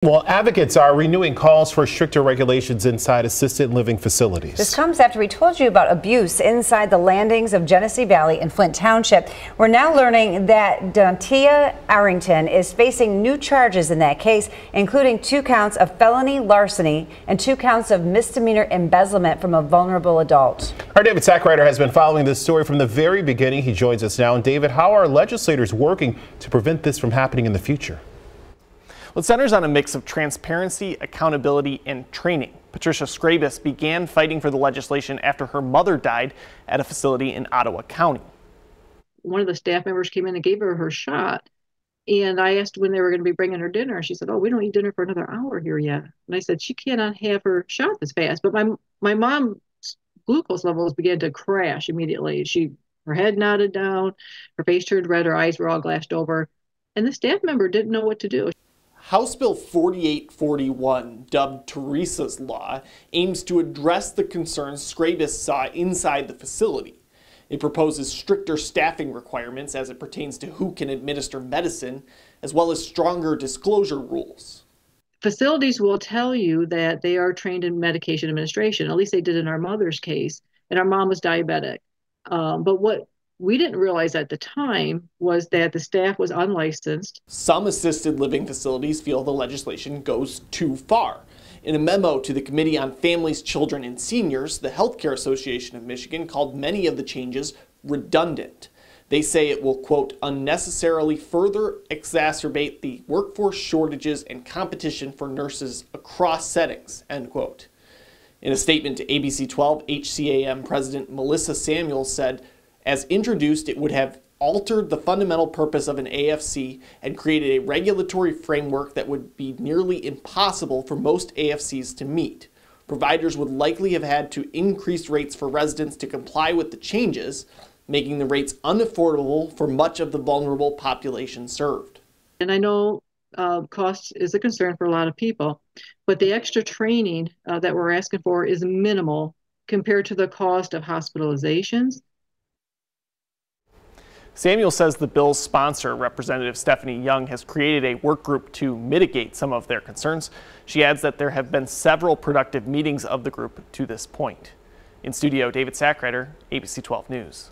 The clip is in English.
Well, advocates are renewing calls for stricter regulations inside assisted living facilities. This comes after we told you about abuse inside the Landings of Genesee Valley in Flint Township. We're now learning that Dontia Arrington is facing new charges in that case, including 2 counts of felony larceny and 2 counts of misdemeanor embezzlement from a vulnerable adult. Our David Sackwriter has been following this story from the very beginning. He joins us now. And David, how are legislators working to prevent this from happening in the future? Well, it centers on a mix of transparency, accountability, and training. Patricia Scrabis began fighting for the legislation after her mother died at a facility in Ottawa County. One of the staff members came in and gave her shot. And I asked when they were going to be bringing her dinner. And she said, "Oh, we don't eat dinner for another hour here yet." And I said, she cannot have her shot this fast. But my mom's glucose levels began to crash immediately. Her head nodded down, her face turned red, her eyes were all glassed over. And the staff member didn't know what to do. House Bill 4841, dubbed Teresa's Law, aims to address the concerns Scrabis saw inside the facility. It proposes stricter staffing requirements as it pertains to who can administer medicine, as well as stronger disclosure rules. Facilities will tell you that they are trained in medication administration. At least they did in our mother's case, and our mom was diabetic. But what we didn't realize at the time was that the staff was unlicensed. Some assisted living facilities feel the legislation goes too far. In a memo to the Committee on Families, Children, and Seniors, the Healthcare Association of Michigan called many of the changes redundant. They say it will, quote, unnecessarily further exacerbate the workforce shortages and competition for nurses across settings, end quote. In a statement to ABC 12, HCAM President Melissa Samuels said, as introduced, it would have altered the fundamental purpose of an AFC and created a regulatory framework that would be nearly impossible for most AFCs to meet. Providers would likely have had to increase rates for residents to comply with the changes, making the rates unaffordable for much of the vulnerable population served. And I know cost is a concern for a lot of people, but the extra training that we're asking for is minimal compared to the cost of hospitalizations. Samuel says the bill's sponsor, Representative Stephanie Young, has created a work group to mitigate some of their concerns. She adds that there have been several productive meetings of the group to this point. In studio, David Sackwriter, ABC 12 News.